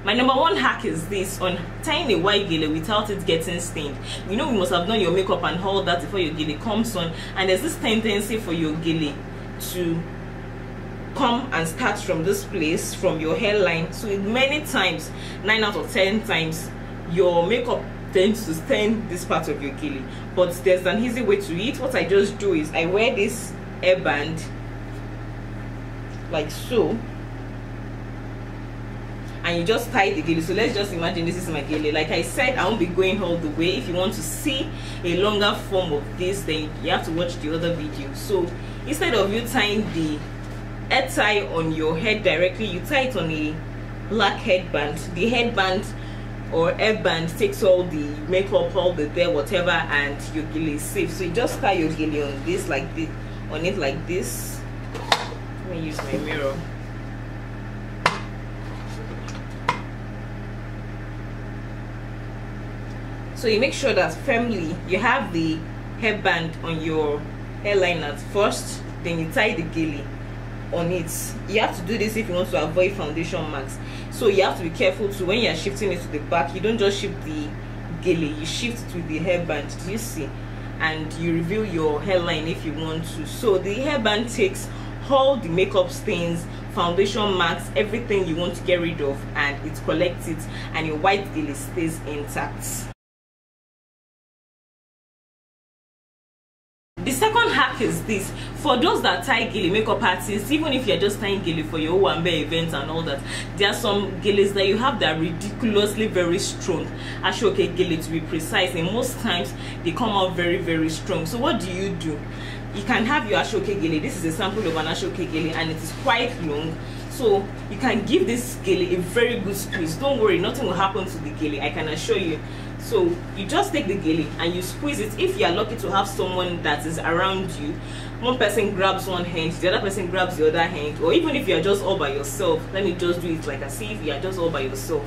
My number one hack is this on tying a white gele without it getting stained. You know, you must have done your makeup and all that before your gele comes on, and there's this tendency for your gele to come and start from this place, from your hairline. So many times, 9 out of 10 times, your makeup tends to stain this part of your gele. But there's an easy way to it. What I just do is I wear this hairband like so, and you just tie the gele. So let's just imagine this is my gele. Like I said, I won't be going all the way. If you want to see a longer form of this, then you have to watch the other video. So instead of you tying the head tie on your head directly, you tie it on a black headband. The headband or hairband takes all the makeup, all the there, whatever, and your gele is safe. So you just tie your gele on this, like this, on it like this. Let me use my mirror. So you make sure that firmly you have the hairband on your hairline at first, then you tie the gele on it. You have to do this if you want to avoid foundation marks. So you have to be careful too when you are shifting it to the back. You don't just shift the gele, you shift it with the hairband. Do you see? And you reveal your hairline if you want to. So the hairband takes all the makeup stains, foundation marks, everything you want to get rid of, and it collects it, and your white gele stays intact. The second hack is this. For those that tie gele, makeup artists, even if you're just tying gele for your Owambe events and all that, there are some geles that you have that are ridiculously very strong. Ashoke gele to be precise, and most times they come out very, very strong. So what do? You can have your Ashoke gele. This is a sample of an Ashoke gele, and it is quite long. So you can give this gele a very good squeeze. Don't worry, nothing will happen to the gele, I can assure you. So you just take the gele and you squeeze it. If you are lucky to have someone that is around you, one person grabs one hand, the other person grabs the other hand, or even if you are just all by yourself, let me just do it like as if you are just all by yourself.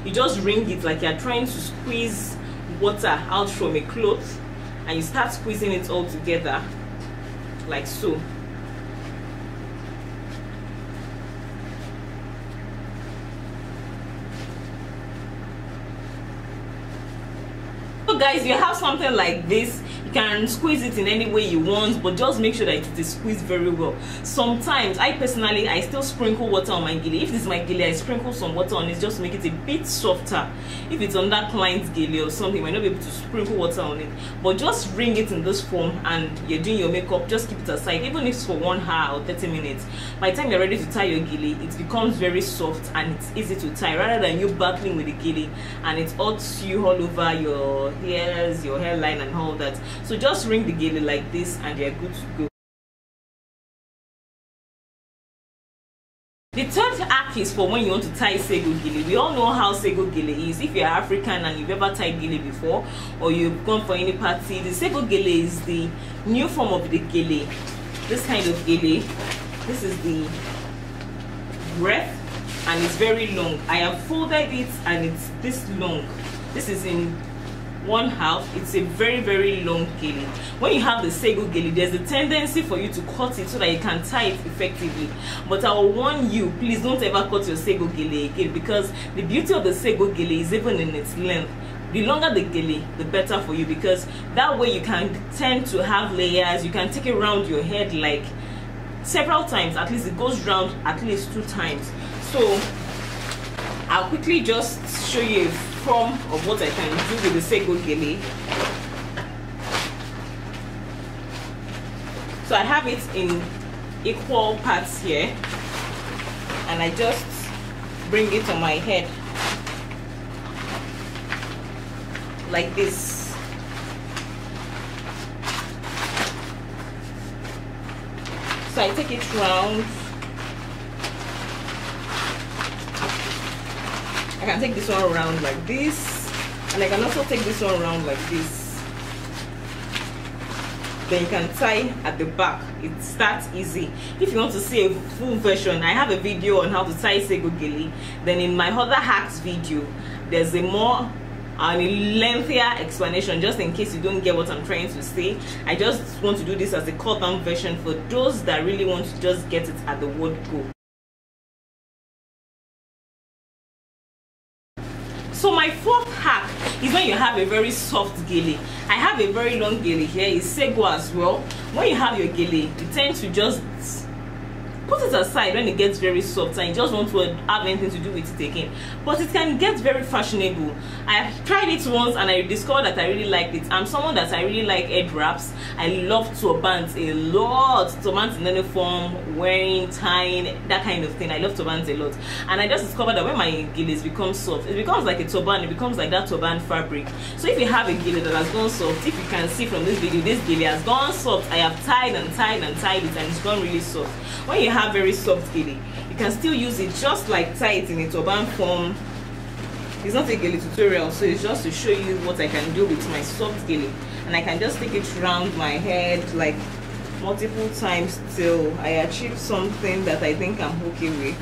You just wring it like you are trying to squeeze water out from a cloth, and you start squeezing it all together like so. So guys, you have something like this, you can squeeze it in any way you want, but just make sure that it is squeezed very well. Sometimes I still sprinkle water on my gele. If this is my gele, I sprinkle some water on it just to make it a bit softer. If it's on that client's gele or something, you might not be able to sprinkle water on it, but just bring it in this form and you're doing your makeup, just keep it aside. Even if it's for 1 hour or 30 minutes, by the time you're ready to tie your gele, it becomes very soft and it's easy to tie, rather than you battling with the gele and it hurts you all over your hairs, your hairline and all that. So just ring the gele like this and you're good to go. The third hack is for when you want to tie sego gele. We all know how sego gele is. If you're African and you've ever tied gele before, or you've gone for any party, the sego gele is the new form of the gele. This kind of gele, this is the breadth, and it's very long. I have folded it and it's this long. This is in 1/2. It's a very, very long gele. When you have the sego gele, there's a tendency for you to cut it so that you can tie it effectively. But I will warn you, please don't ever cut your sego gele again, because the beauty of the sego gele is even in its length. The longer the gele, the better for you, because that way you can tend to have layers. You can take it around your head like several times. At least it goes round at least 2 times. So I'll quickly just show you a form of what I can do with the sego gele. So I have it in equal parts here, and I just bring it on my head like this. So I take it round. I can take this one around like this, and I can also take this one around like this. Then you can tie at the back. It starts easy. If you want to see a full version, I have a video on how to tie sego gele. Then in my other hacks video, there's a more lengthier explanation, just in case you don't get what I'm trying to say. I just want to do this as a cut down version for those that really want to just get it at the word go. So my fourth hack is when you have a very soft gele. I have a very long gele here, it's sego as well. When you have your gele, you tend to just put it aside when it gets very soft and you just want to have anything to do with it again. But it can get very fashionable. I have tried it once and I discovered that I really liked it. I'm someone that I really like head wraps. I love turbans a lot. Turbans in any form, wearing, tying, that kind of thing. I love turbans a lot. And I just discovered that when my geles become soft, it becomes like a turban. It becomes like that turban fabric. So if you have a gele that has gone soft, if you can see from this video, this gele has gone soft. I have tied and tied and tied it and it's gone really soft. When you have very soft gele, you can still use it just like tie it in a turban form. It's not a gele tutorial, so it's just to show you what I can do with my soft gele, and I can just take it around my head like multiple times till I achieve something that I think I'm okay with.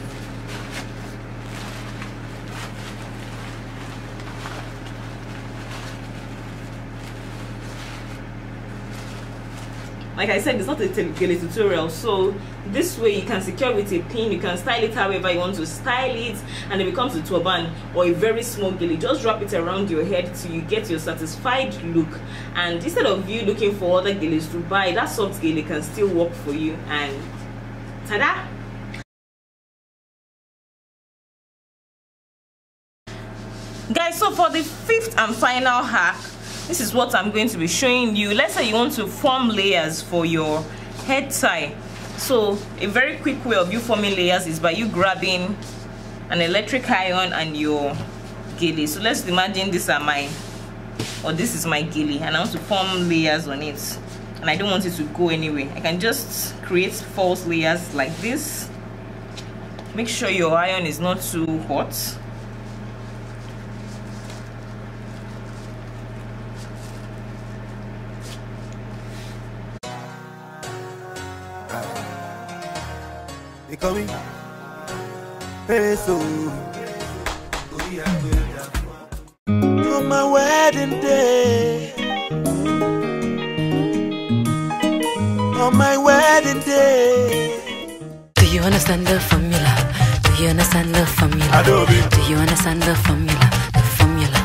Like I said, it's not a gele tutorial, so this way you can secure with a pin, you can style it however you want to style it, and it becomes a turban or a very small gele. Just wrap it around your head till you get your satisfied look, and instead of you looking for other geles to buy, that soft gele can still work for you, and ta-da! Guys, so for the fifth and final hack, this is what I'm going to be showing you. Let's say you want to form layers for your head tie. So a very quick way of you forming layers is by you grabbing an electric iron and your gele. So let's imagine this is my gele, and I want to form layers on it, and I don't want it to go anywhere. I can just create false layers like this. Make sure your iron is not too hot. Coming, hey, so on my wedding day, on my wedding day. Do you understand the formula? Do you understand the formula? Adobe. Do you understand the formula? The formula.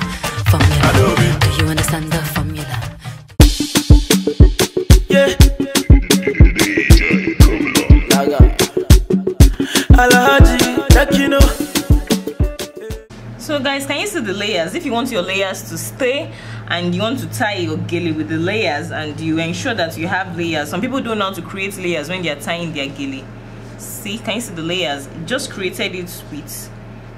Adobe. Do you understand the formula? Yeah. So guys, can you see the layers? If you want your layers to stay and you want to tie your gele with the layers, and you ensure that you have layers. Some people don't know how to create layers when they are tying their gele. See, can you see the layers? Just created it with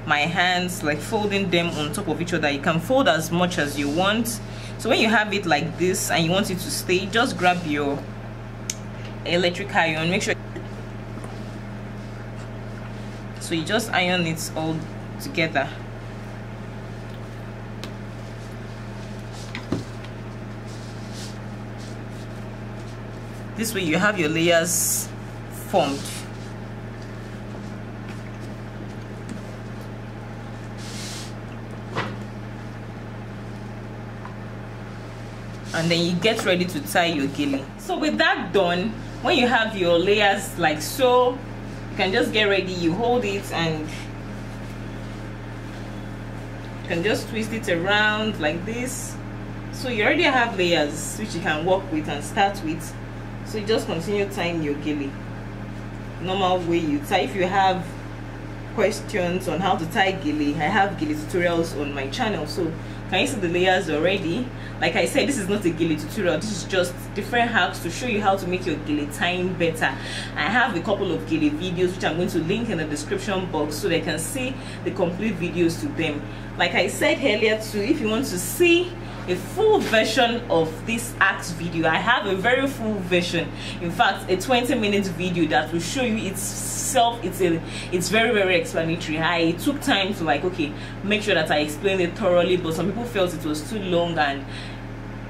my hands, like folding them on top of each other. You can fold as much as you want. So when you have it like this and you want it to stay, just grab your electric iron. Make sure, so you just iron it all together. This way you have your layers formed. And then you get ready to tie your gele. So with that done, when you have your layers like so, you can just get ready. You hold it and you can just twist it around like this. So you already have layers which you can work with and start with. So you just continue tying your gele normal way you tie. If you have questions on how to tie gele, I have gele tutorials on my channel. So can you see the layers already? Like I said, this is not a gele tutorial, this is just different hacks to show you how to make your gele tying better. I have a couple of gele videos which I'm going to link in the description box so they can see the complete videos to them. Like I said earlier too, if you want to see a full version of this hacks video, I have a very full version, in fact a 20-minute video that will show you itself. It's very explanatory. I took time to make sure that I explained it thoroughly, but some people felt it was too long, and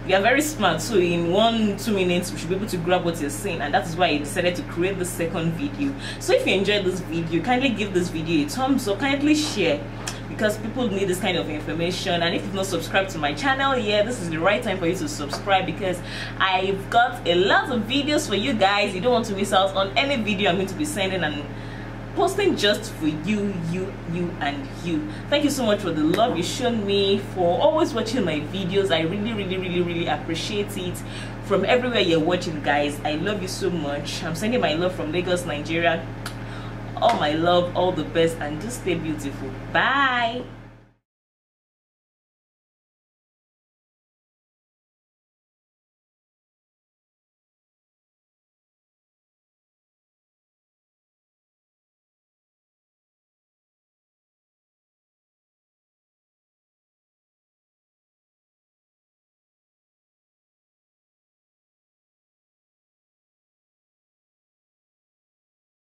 we are very smart, so in 1-2 minutes we should be able to grab what you're saying, and that is why I decided to create the second video. So if you enjoyed this video, kindly give this video a thumbs up, kindly share, because people need this kind of information. And if you've not subscribed to my channel yet, this is the right time for you to subscribe, because I've got a lot of videos for you guys. You don't want to miss out on any video I'm going to be sending, and posting just for you and you. Thank you so much for the love you shown me, for always watching my videos. I really appreciate it. From everywhere you're watching, guys, I love you so much. I'm sending my love from Lagos, Nigeria. All my love, all the best, and just stay beautiful. Bye.